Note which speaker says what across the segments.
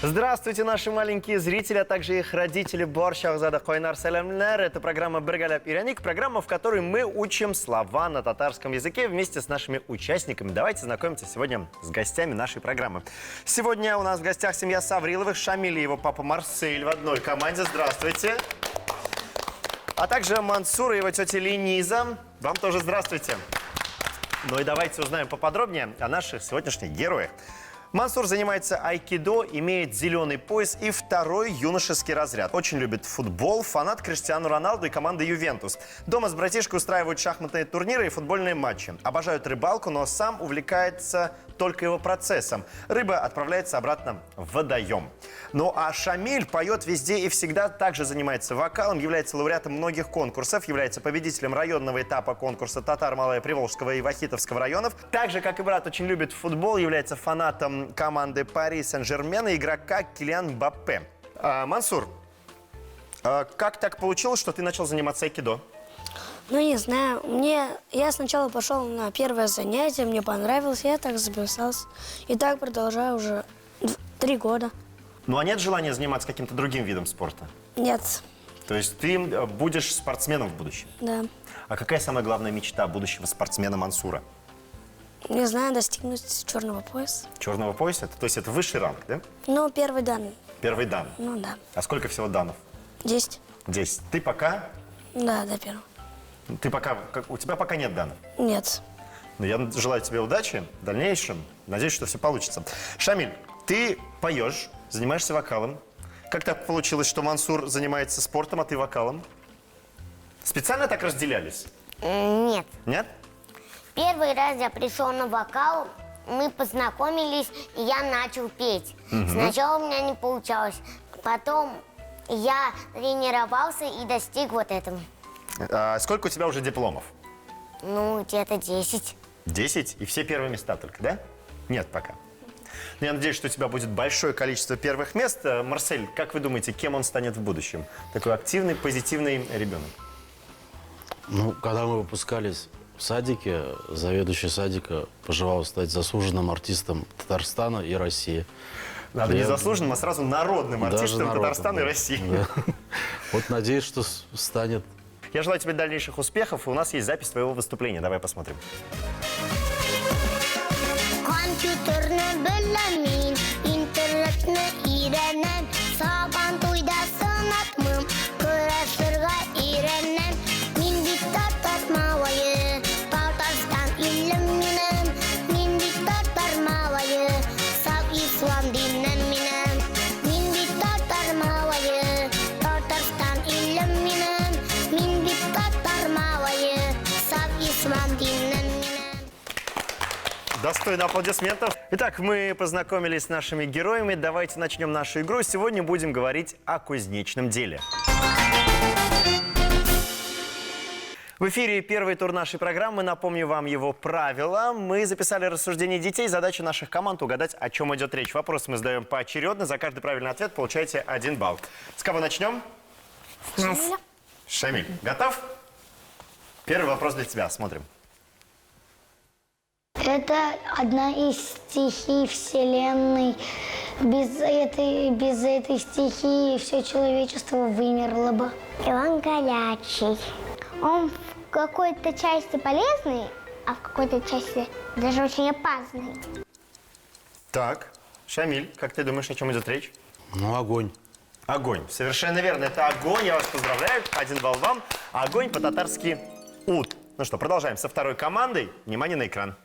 Speaker 1: Здравствуйте, наши маленькие зрители, а также их родители. Борщ Ахзада Койнар Салямнер. Это программа «Биргалеп Ираник», программа, в которой мы учим слова на татарском языке вместе с нашими участниками. Давайте знакомиться сегодня с гостями нашей программы. Сегодня у нас в гостях семья Савриловых, Шамиль и его папа Марсель в одной команде. Здравствуйте. А также Мансур и его тетя Лениза. Вам тоже здравствуйте. Ну и давайте узнаем поподробнее о наших сегодняшних героях. Мансур занимается айкидо, имеет зеленый пояс и второй юношеский разряд. Очень любит футбол, фанат Криштиану Роналду и команды Ювентус. Дома с братишкой устраивают шахматные турниры и футбольные матчи. Обожают рыбалку, но сам увлекается только его процессом. Рыба отправляется обратно в водоем. Ну а Шамиль поет везде и всегда, также занимается вокалом, является лауреатом многих конкурсов, является победителем районного этапа конкурса Татар-Малая Приволжского и Вахитовского районов. Так же, как и брат, очень любит футбол, является фанатом команды Пари Сен-Жермен и игрока Килиан Мбаппе. Мансур, как так получилось, что ты начал заниматься айкидо?
Speaker 2: Ну, не знаю. Я сначала пошел на первое занятие, мне понравилось, я так записался. И так продолжаю уже 3 года.
Speaker 1: Ну, а нет желания заниматься каким-то другим видом спорта?
Speaker 2: Нет.
Speaker 1: То есть ты будешь спортсменом в будущем?
Speaker 2: Да.
Speaker 1: А какая самая главная мечта будущего спортсмена Мансура?
Speaker 2: Не знаю, достигнуть черного пояса.
Speaker 1: Черного пояса? То есть это высший ранг, да?
Speaker 2: Ну, первый дан.
Speaker 1: Первый дан?
Speaker 2: Ну, да.
Speaker 1: А сколько всего данов?
Speaker 2: 10.
Speaker 1: 10. Ты пока?
Speaker 2: Да, до первого.
Speaker 1: У тебя пока нет данных?
Speaker 2: Нет.
Speaker 1: Но я желаю тебе удачи в дальнейшем. Надеюсь, что все получится. Шамиль, ты поешь, занимаешься вокалом. Как так получилось, что Мансур занимается спортом, а ты вокалом? Специально так разделялись?
Speaker 3: Нет.
Speaker 1: Нет?
Speaker 3: Первый раз я пришел на вокал, мы познакомились, и я начал петь. Сначала у меня не получалось, потом я тренировался и достиг вот этого.
Speaker 1: А сколько у тебя уже дипломов?
Speaker 3: Ну, где-то 10.
Speaker 1: 10? И все первые места только, да? Нет пока. Но я надеюсь, что у тебя будет большое количество первых мест. Марсель, как вы думаете, кем он станет в будущем? Такой активный, позитивный ребенок.
Speaker 4: Ну, когда мы выпускались в садике, заведующий садика пожелал стать заслуженным артистом Татарстана и России.
Speaker 1: Надо не заслуженным, а сразу народным артистом Татарстана и России.
Speaker 4: Да. Вот надеюсь, что станет.
Speaker 1: Я желаю тебе дальнейших успехов. У нас есть запись твоего выступления. Давай посмотрим.
Speaker 5: Компьютерны беләмин, интернетны өйрәнәм, сабан туйда сынатмым, көрәшергә өйрәнәм. Мин бит татар малае, Татарстан илем минем, мин бит татар малае, сау ислам динем минем. Мин бит татар малае, Татарстан илем минем, мин бит татар малае, сау ислам динем минем.
Speaker 1: Достойно аплодисментов. Итак, мы познакомились с нашими героями. Давайте начнем нашу игру. Сегодня будем говорить о кузнечном деле. В эфире первый тур нашей программы. Напомню вам его правила. Мы записали рассуждения детей. Задача наших команд угадать, о чем идет речь. Вопросы мы задаем поочередно. За каждый правильный ответ получаете 1 балл. С кого начнем?
Speaker 3: Шамиля.
Speaker 1: Шамиль, готов? Первый вопрос для тебя. Смотрим.
Speaker 6: Это одна из стихий Вселенной. Без этой стихии все человечество вымерло бы.
Speaker 5: Иван Горячий. Он в какой-то части полезный, а в какой-то части даже очень опасный.
Speaker 1: Так, Шамиль, как ты думаешь, о чем идет речь?
Speaker 4: Ну, огонь.
Speaker 1: Огонь. Совершенно верно. Это огонь. Я вас поздравляю. 1 балл вам. Огонь по-татарски ут. Ну что, продолжаем со второй командой. Внимание на экран.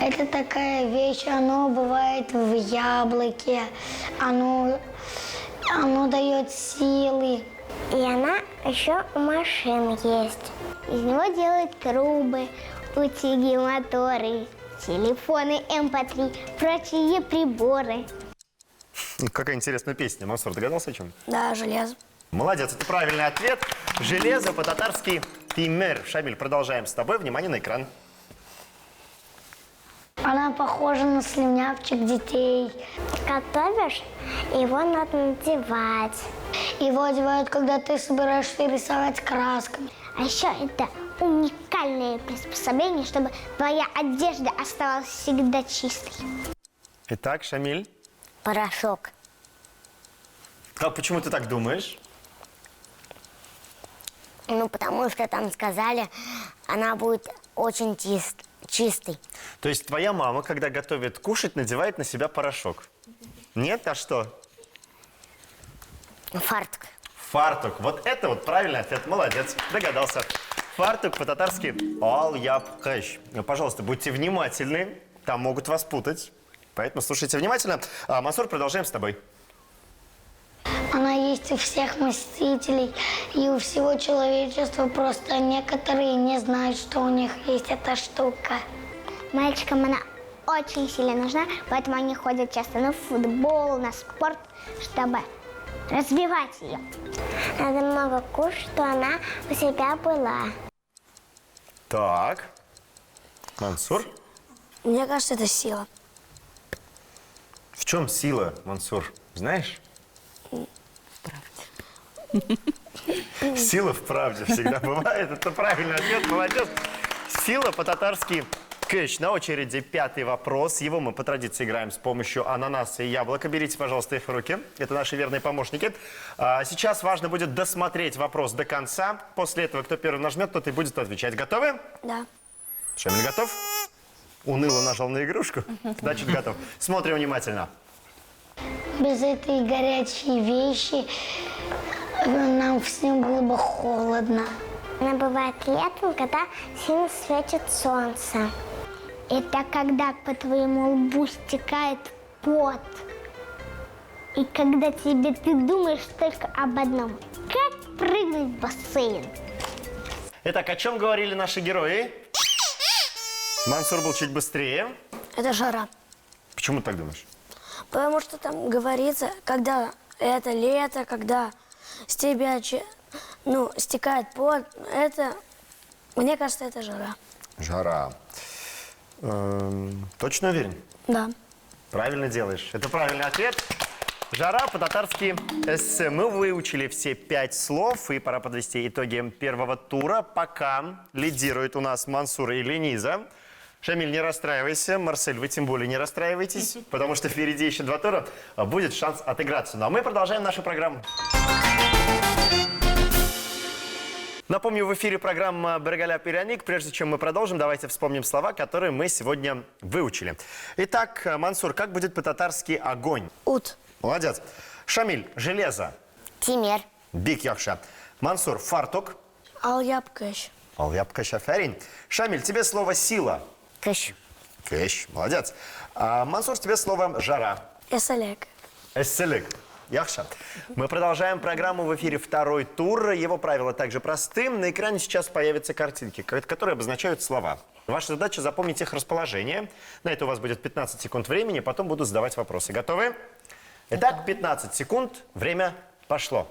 Speaker 6: Это такая вещь, оно бывает в яблоке, оно дает силы.
Speaker 5: И она еще у машин есть. Из него делают трубы, утюги, моторы, телефоны MP3, прочие приборы.
Speaker 1: Какая интересная песня. Мансур, догадался о чем?
Speaker 2: Да, железо.
Speaker 1: Молодец, это правильный ответ. Железо по-татарски тимер. Шамиль, продолжаем с тобой. Внимание на экран.
Speaker 6: Она похожа на слюнявчик детей.
Speaker 5: Готовишь, его надо надевать.
Speaker 6: Его одевают, когда ты собираешься рисовать красками.
Speaker 5: А еще это уникальное приспособление, чтобы твоя одежда оставалась всегда чистой.
Speaker 1: Итак, Шамиль,
Speaker 3: Порошок.
Speaker 1: А почему ты так думаешь?
Speaker 3: Ну, потому что там сказали, она будет очень чистой.
Speaker 1: То есть твоя мама, когда готовит кушать, надевает на себя порошок? Нет? А что?
Speaker 3: Фартук.
Speaker 1: Фартук. Вот это вот правильный ответ. Молодец. Догадался. Фартук по-татарски ал япкаш. Пожалуйста, будьте внимательны. Там могут вас путать. Поэтому слушайте внимательно. Мансур, продолжаем с тобой.
Speaker 6: Она есть у всех мыслителей и у всего человечества. Просто некоторые не знают, что у них есть эта штука.
Speaker 5: Мальчикам она очень сильно нужна, поэтому они ходят часто на футбол, на спорт, чтобы развивать ее. Надо много кушать, что она у себя была.
Speaker 1: Так. Мансур.
Speaker 2: Мне кажется, это сила.
Speaker 1: В чем сила, Мансур? Знаешь? Сила в правде всегда бывает. Это правильный ответ. Молодец. Сила по-татарски кэш. На очереди 5-й вопрос. Его мы по традиции играем с помощью ананаса и яблока. Берите, пожалуйста, их в руки. Это наши верные помощники. Сейчас важно будет досмотреть вопрос до конца. После этого, кто первый нажмет, тот и будет отвечать. Готовы?
Speaker 2: Да.
Speaker 1: Шамиль готов? Уныло нажал на игрушку. Значит, готов. Смотрим внимательно.
Speaker 6: Без этой горячей вещи нам всем было бы холодно.
Speaker 5: Она бывает летом, когда сильно светит солнце. Это когда по твоему лбу стекает пот. И когда ты думаешь только об одном. Как прыгнуть в бассейн?
Speaker 1: Итак, о чем говорили наши герои? Мансур был чуть быстрее.
Speaker 2: Это жара.
Speaker 1: Почему ты так думаешь?
Speaker 2: Потому что там говорится, когда это лето, когда с тебя стекает пот, это, мне кажется, это жара.
Speaker 1: Жара. Точно уверен?
Speaker 2: Да.
Speaker 1: Правильно делаешь. Это правильный ответ. Жара по-татарски эссе. Мы выучили все 5 слов, и пора подвести итоги первого тура. Пока лидирует у нас Мансур и Лениза. Шамиль, не расстраивайся. Марсель, вы тем более не расстраивайтесь, потому что впереди еще 2 тура. Будет шанс отыграться. Ну а мы продолжаем нашу программу. Напомню, в эфире программа «Бергаля Пиряник». Прежде чем мы продолжим, давайте вспомним слова, которые мы сегодня выучили. Итак, Мансур, как будет по-татарски огонь?
Speaker 2: Ут.
Speaker 1: Молодец. Шамиль, железо.
Speaker 3: Тимер.
Speaker 1: Бик яхша. Мансур, фартук.
Speaker 2: Ал япкаш.
Speaker 1: Алъяпка шафарин. Шамиль, тебе слово сила.
Speaker 3: Кыш.
Speaker 1: Кэш, молодец. Мансур, тебе слово жара.
Speaker 2: Эсалек.
Speaker 1: Эсселик. Яхша. Мы продолжаем программу, в эфире 2-й тур. Его правила также просты. На экране сейчас появятся картинки, которые обозначают слова. Ваша задача запомнить их расположение. На это у вас будет 15 секунд времени, потом буду задавать вопросы. Готовы? Итак, 15 секунд. Время пошло.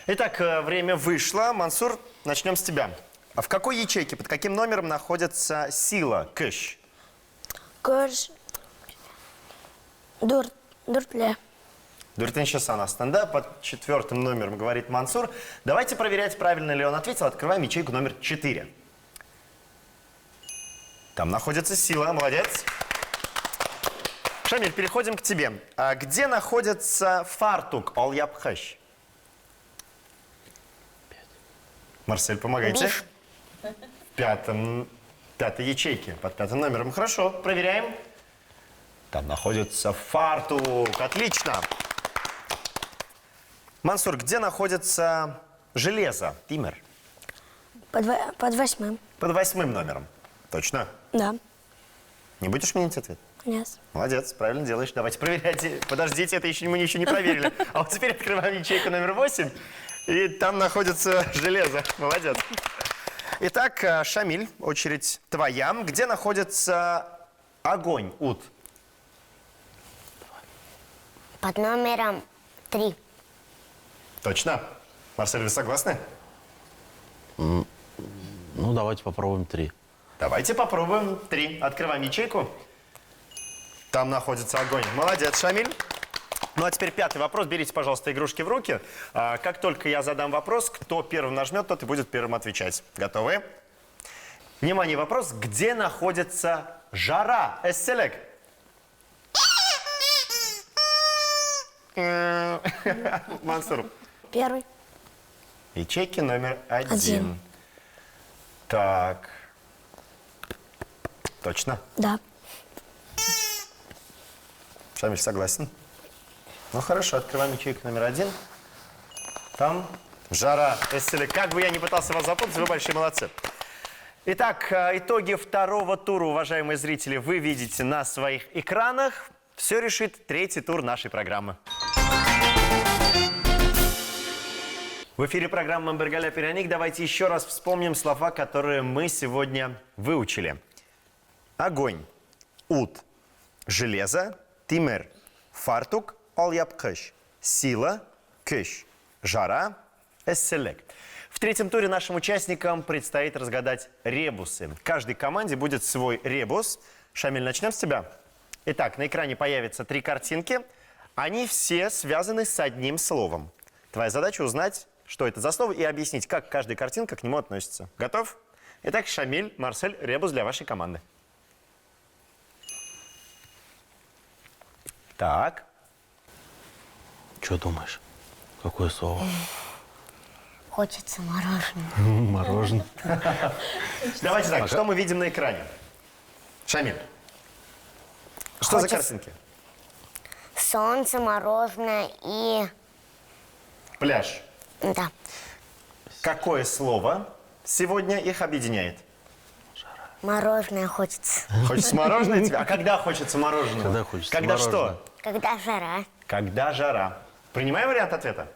Speaker 1: Итак, время вышло. Мансур, начнем с тебя. А в какой ячейке, под каким номером находится сила, кэш?
Speaker 2: Кыш. Дуртле.
Speaker 1: Дуртеншасан Астанда под 4-м номером говорит Мансур. Давайте проверять, правильно ли он ответил. Открываем ячейку номер 4. Там находится сила. Молодец. Шамиль, переходим к тебе. А где находится фартук, алъяпхаш? Марсель, помогайте.
Speaker 3: Биф.
Speaker 1: В 5-й ячейке, под 5-м номером. Хорошо, проверяем. Там находится фартук. Отлично. Мансур, где находится железо? Тимер.
Speaker 2: Под 8.
Speaker 1: Под 8-м номером. Точно?
Speaker 2: Да.
Speaker 1: Не будешь менять ответ?
Speaker 2: Нет.
Speaker 1: Молодец, правильно делаешь. Давайте проверяйте. Подождите, это мы еще не проверили. А вот теперь открываем ячейку номер 8. И там находится железо. Молодец. Итак, Шамиль, очередь твоя. Где находится огонь, ут?
Speaker 3: Под номером 3.
Speaker 1: Точно. Марсель, вы согласны?
Speaker 4: Ну, давайте попробуем 3.
Speaker 1: Давайте попробуем 3. Открываем ячейку. Там находится огонь. Молодец, Шамиль. Ну а теперь пятый вопрос. Берите, пожалуйста, игрушки в руки. Как только я задам вопрос, кто первым нажмет, тот и будет первым отвечать. Готовы? Внимание, вопрос. Где находится жара? Эсселек. Мансур.
Speaker 2: Первый.
Speaker 1: Ячейки номер один.
Speaker 2: Один.
Speaker 1: Так. Точно?
Speaker 2: Да.
Speaker 1: Шамиль согласен? Ну хорошо, открываем ячейку номер один. Там жара. Если как бы я ни пытался вас запутать, вы большие молодцы. Итак, итоги второго тура, уважаемые зрители, вы видите на своих экранах. Все решит третий тур нашей программы. В эфире программа «Бергаля Пиряник». Давайте еще раз вспомним слова, которые мы сегодня выучили. Огонь, ут, железо, тимер, фартук, алъяпкыш, сила, кыш, жара, эсселек. В третьем туре нашим участникам предстоит разгадать ребусы. В каждой команде будет свой ребус. Шамиль, начнем с тебя. Итак, на экране появятся 3 картинки. Они все связаны с одним словом. Твоя задача узнать, что это за слово, и объяснить, как каждая картинка к нему относится. Готов? Итак, Шамиль, Марсель, ребус для вашей команды. Так.
Speaker 4: Что думаешь? Какое слово?
Speaker 3: Хочется мороженого.
Speaker 4: Мороженое.
Speaker 1: Давайте так, что мы видим на экране? Шамиль, что за картинки?
Speaker 3: Солнце, мороженое и...
Speaker 1: Пляж.
Speaker 3: Да.
Speaker 1: Какое слово сегодня их объединяет?
Speaker 3: Мороженое хочется.
Speaker 1: Хочется мороженое тебе? А когда хочется мороженого?
Speaker 4: Когда хочется
Speaker 1: Когда
Speaker 4: мороженого?
Speaker 1: что?
Speaker 3: Когда жара.
Speaker 1: Когда жара. Принимаем вариант ответа?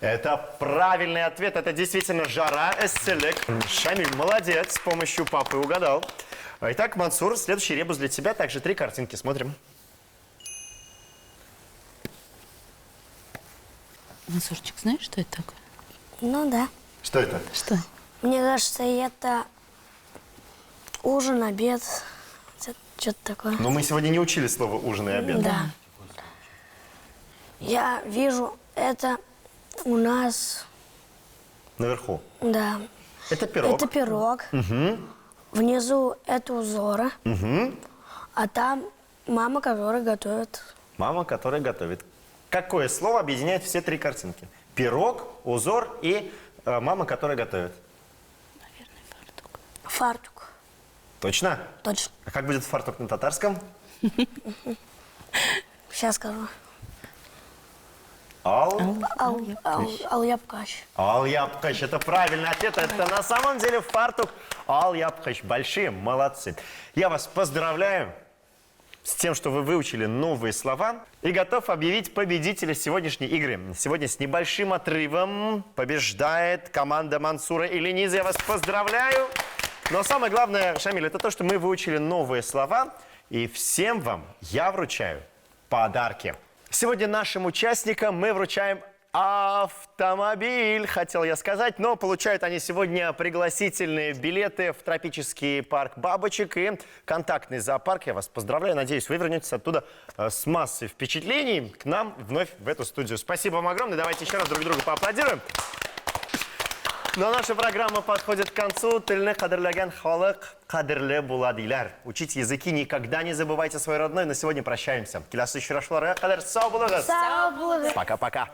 Speaker 1: Это правильный ответ. Это действительно жара. Эсселек. Шамиль, молодец. С помощью папы угадал. Итак, Мансур, следующий ребус для тебя. Также 3 картинки. Смотрим.
Speaker 7: Мансурчик, знаешь, что это такое?
Speaker 2: Ну да.
Speaker 1: Что это?
Speaker 7: Что?
Speaker 2: Мне кажется, это ужин, обед. Что-то такое.
Speaker 1: Но мы сегодня не учили слово ужин и обед.
Speaker 2: Да. Я вижу, это у нас,
Speaker 1: Наверху.
Speaker 2: да,
Speaker 1: Это пирог.
Speaker 2: это пирог. Внизу это узоры. А там мама, которая готовит.
Speaker 1: Мама, которая готовит. Какое слово объединяет все 3 картинки? Пирог, узор и мама, которая готовит.
Speaker 2: Фартук.
Speaker 1: Точно?
Speaker 2: Точно.
Speaker 1: А как будет фартук на татарском?
Speaker 2: Сейчас скажу. Алъяпкач.
Speaker 1: Алъяпкач. Это правильный ответ. Это на самом деле фартук алъяпкач. Большие молодцы. Я вас поздравляю с тем, что вы выучили новые слова и готов объявить победителя сегодняшней игры. Сегодня с небольшим отрывом побеждает команда Мансура и Ленизы. Я вас поздравляю. Но самое главное, Шамиль, это то, что мы выучили новые слова, и всем вам я вручаю подарки. Сегодня нашим участникам мы вручаем автомобиль, хотел я сказать, но получают они сегодня пригласительные билеты в тропический парк бабочек и контактный зоопарк. Я вас поздравляю, надеюсь, вы вернетесь оттуда с массой впечатлений к нам вновь в эту студию. Спасибо вам огромное, давайте еще раз друг другу поаплодируем. Но наша программа подходит к концу. Тильне кадрлеген халык кадрле буладилар. Учите языки, никогда не забывайте свой родной. На сегодня прощаемся. Келесі шырашларға қадар сау болыңыз.
Speaker 2: Сау болыңыз.
Speaker 1: Пока-пока.